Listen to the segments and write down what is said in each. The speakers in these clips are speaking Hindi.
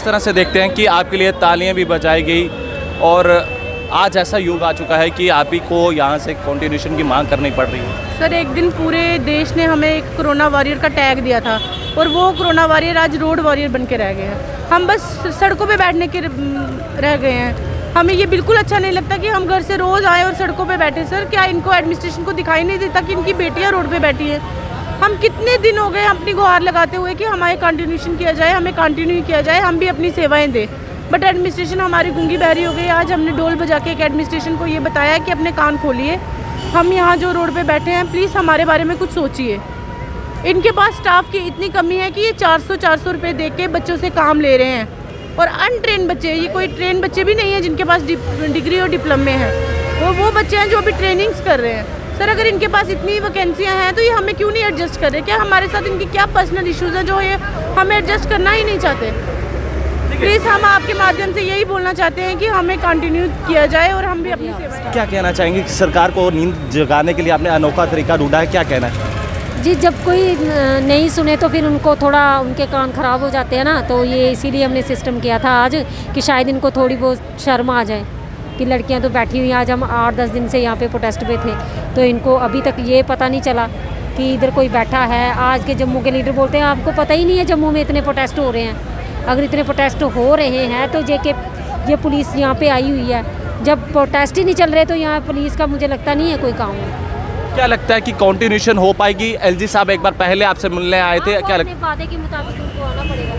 तरह से देखते हैं कि आपके लिए तालियां भी बजाई गई और आज ऐसा युग आ चुका है कि आप ही को यहाँ से कंटिन्यूशन की मांग करनी पड़ रही है? सर, एक दिन पूरे देश ने हमें एक कोरोना वॉरियर का टैग दिया था और वो कोरोना वॉरियर आज रोड वॉरियर बन के रह गए हैं। हम बस सड़कों पे बैठने के रह गए हैं। हमें ये बिल्कुल अच्छा नहीं लगता कि हम घर से रोज़ आए और सड़कों पे बैठे। सर, क्या इनको एडमिनिस्ट्रेशन को दिखाई नहीं देता कि इनकी बेटियाँ रोड पे बैठी हैं? हम कितने दिन हो गए अपनी गुहार लगाते हुए कि हमारे कंटिन्यूशन किया जाए, हमें कंटिन्यू किया जाए, हम भी अपनी सेवाएं दें, बट एडमिनिस्ट्रेशन हमारी गूंगी बहरी हो गई। आज हमने डोल बजा के एक एडमिनिस्ट्रेशन को ये बताया कि अपने कान खोलिए, हम यहाँ जो रोड पे बैठे हैं प्लीज़ हमारे बारे में कुछ सोचिए। इनके पास स्टाफ की इतनी कमी है कि ये 400 रुपये दे के बच्चों से काम ले रहे हैं और अनट्रेन बच्चे, ये कोई ट्रेन बच्चे भी नहीं है जिनके पास डिग्री और डिप्लोमे हैं। वो बच्चे हैं जो अभी ट्रेनिंग्स कर रहे हैं। सर, अगर इनके पास इतनी वैकेंसियाँ हैं तो ये हमें क्यों नहीं एडजस्ट कर रहे? क्या हमारे साथ इनकी क्या पर्सनल इश्यूज़ हैं जो ये हमें एडजस्ट करना ही नहीं चाहते? प्लीज़ हम आपके माध्यम से यही बोलना चाहते हैं कि हमें कंटिन्यू किया जाए और हम भी अपनी सेवा। क्या कहना चाहेंगे कि सरकार को नींद जगाने के लिए आपने अनोखा तरीका ढूंढा है, क्या कहना है? जी, जब कोई नहीं सुने तो फिर उनको थोड़ा उनके कान ख़राब हो जाते हैं ना, तो ये इसीलिए हमने सिस्टम किया था आज कि शायद इनको थोड़ी बहुत शर्म आ जाए कि लड़कियां तो बैठी हुई। आज हम 8-10 दिन से यहाँ पे प्रोटेस्ट पे थे तो इनको अभी तक ये पता नहीं चला कि इधर कोई बैठा है। आज के जम्मू के लीडर बोलते हैं आपको पता ही नहीं है जम्मू में इतने प्रोटेस्ट हो रहे हैं। अगर इतने प्रोटेस्ट हो रहे हैं तो ये पुलिस यहाँ पे आई हुई है। जब प्रोटेस्ट ही नहीं चल रहे तो यहाँ पुलिस का मुझे लगता नहीं है कोई काम है। क्या लगता है कि कंटिन्यूशन हो पाएगी? एलजी साहब एक बार पहले आपसे मिलने आए थे, क्या लगता है? वादे के मुताबिक उनको आना पड़ेगा।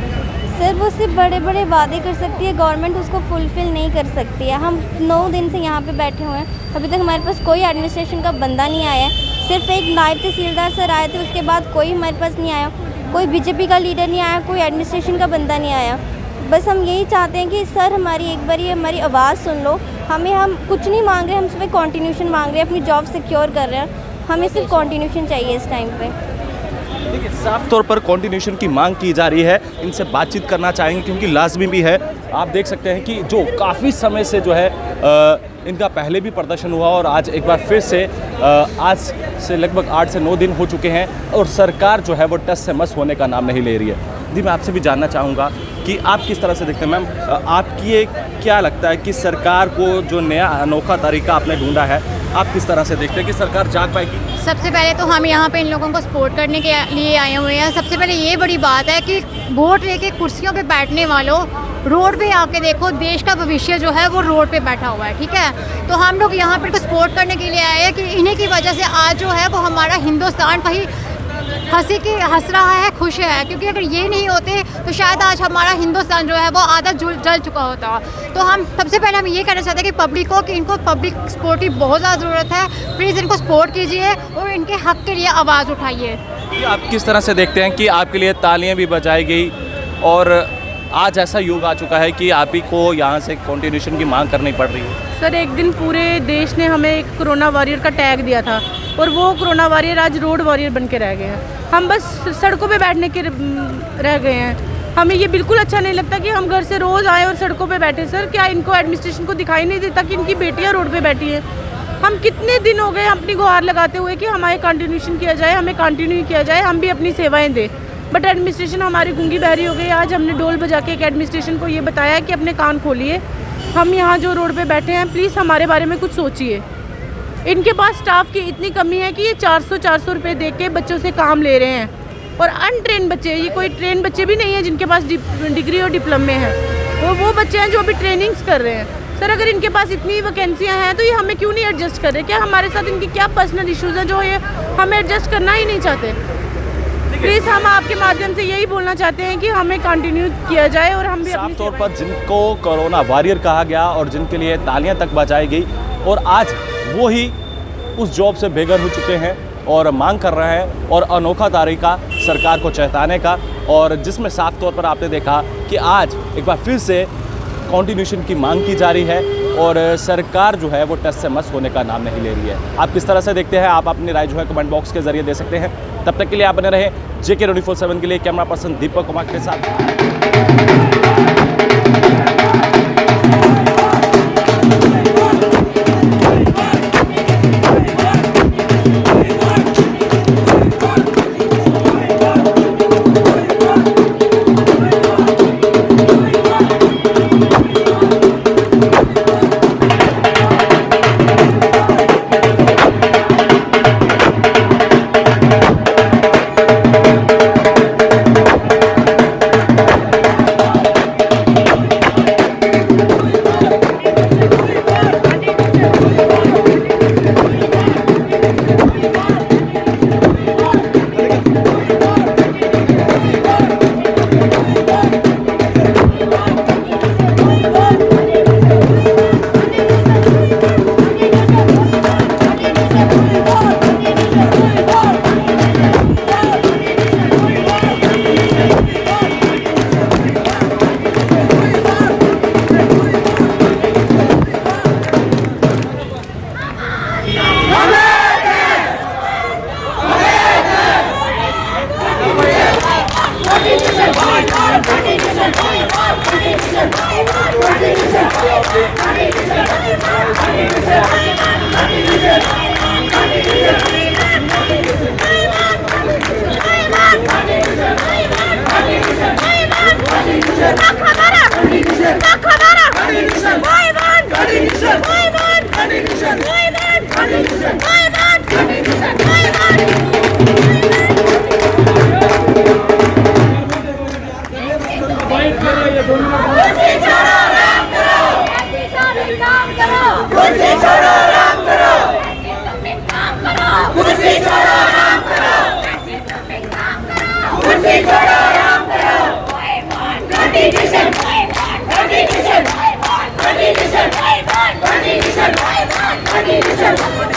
सर, वो सिर्फ बड़े बड़े वादे कर सकती है, गवर्नमेंट उसको फुलफ़िल नहीं कर सकती है। हम 9 दिन से यहाँ पे बैठे हुए हैं, अभी तक हमारे पास कोई एडमिनिस्ट्रेशन का बंदा नहीं आया है। सिर्फ एक नायब तहसीलदार सर आए थे, उसके बाद कोई हमारे पास नहीं आया। कोई बीजेपी का लीडर नहीं आया, कोई एडमिनिस्ट्रेशन का बंदा नहीं आया। बस हम यही चाहते हैं कि सर हमारी एक बार हमारी आवाज़ सुन लो। हम कुछ नहीं मांग रहे, हम सिर्फ कंटिन्यूशन मांग रहे हैं, अपनी जॉब सिक्योर कर रहे हैं। हमें सिर्फ कंटिन्यूशन चाहिए इस टाइम पे। देखिए, साफ तौर पर कंटिन्यूशन की मांग की जा रही है। इनसे बातचीत करना चाहेंगे क्योंकि लाजमी भी है। आप देख सकते हैं कि जो काफ़ी समय से जो है इनका पहले भी प्रदर्शन हुआ और आज एक बार फिर से आज से लगभग 8 से 9 दिन हो चुके हैं और सरकार जो है वो टस से मस होने का नाम नहीं ले रही है। जी, मैं आपसे भी जानना चाहूँगा कि आप किस तरह से देखते हैं मैम, आपकी ये क्या लगता है कि सरकार को जो नया अनोखा तरीका आपने ढूंढा है, आप किस तरह से देखते हैं कि सरकार जाग पाएगी? सबसे पहले तो हम यहाँ पे इन लोगों को सपोर्ट करने के लिए आए हुए हैं। सबसे पहले ये बड़ी बात है कि वोट लेके कुर्सियों पे बैठने वालों, रोड पे आके देखो, देश का भविष्य जो है वो रोड पे बैठा हुआ है। ठीक है, तो हम लोग यहाँ पर सपोर्ट करने के लिए आए हैं कि इन्हीं की वजह से आज जो है वो हमारा हिंदुस्तान कहीं हंस रहा है, खुश है। क्योंकि अगर ये नहीं होते तो शायद आज हमारा हिंदुस्तान जो है वो आधा जल चुका होता। तो हम सबसे पहले हम ये कहना चाहते हैं कि पब्लिक को कि इनको पब्लिक सपोर्ट की बहुत ज़्यादा ज़रूरत है। प्लीज़ इनको सपोर्ट कीजिए और इनके हक़ के लिए आवाज़ उठाइए। आप किस तरह से देखते हैं कि आपके लिए तालियां भी बजाई गई और आज ऐसा युग आ चुका है कि आप ही को यहाँ से कंटिन्यूशन की मांग करनी पड़ रही है? सर, एक दिन पूरे देश ने हमें एक कोरोना वॉरियर का टैग दिया था और वो कोरोना वॉरियर आज रोड वॉरियर बन के रह गए हैं। हम बस सड़कों पे बैठने के रह गए हैं। हमें ये बिल्कुल अच्छा नहीं लगता कि हम घर से रोज़ आए और सड़कों पे बैठे। सर, क्या इनको एडमिनिस्ट्रेशन को दिखाई नहीं देता कि इनकी बेटियाँ रोड पे बैठी हैं? हम कितने दिन हो गए अपनी गुहार लगाते हुए कि हमारे कंटिन्यूशन किया जाए, हमें कंटिन्यू किया जाए, हम भी अपनी सेवाएं दें, बट एडमिनिस्ट्रेशन हमारी गूंगी बहरी हो गई। आज हमने डोल बजा के एक एडमिनिस्ट्रेशन को ये बताया कि अपने कान खोलिए, हम यहाँ जो रोड पे बैठे हैं प्लीज़ हमारे बारे में कुछ सोचिए। इनके पास स्टाफ की इतनी कमी है कि ये 400 रुपये दे के बच्चों से काम ले रहे हैं और अनट्रेन बच्चे, ये कोई ट्रेन बच्चे भी नहीं है जिनके पास डिग्री और डिप्लोमे हैं। वो बच्चे हैं जो अभी ट्रेनिंग्स कर रहे हैं। सर, अगर इनके पास इतनी वैकेंसियाँ हैं तो ये हमें क्यों नहीं एडजस्ट कर रहे? क्या हमारे साथ इनकी क्या पर्सनल इश्यूज़ हैं जो ये हमें एडजस्ट करना ही नहीं चाहते? प्लीज़ हम आपके माध्यम से यही बोलना चाहते हैं कि हमें कंटिन्यू किया जाए और हम भी साफ तौर पर जिनको कोरोना वॉरियर कहा गया और जिनके लिए तालियां तक बजाई गई और आज वो ही उस जॉब से बेघर हो चुके हैं और मांग कर रहे हैं और अनोखा तरीका सरकार को चेताने का, और जिसमें साफ तौर पर आपने देखा कि आज एक बार फिर से कंटिन्यूशन की मांग की जा रही है और सरकार जो है वो टस से मस होने का नाम नहीं ले रही है। आप किस तरह से देखते हैं? आप अपनी राय जो है कमेंट बॉक्स के जरिए दे सकते हैं। तब तक के लिए आप बने रहे JK 24/7 के लिए कैमरा पर्सन दीपक कुमार के साथ। Condition.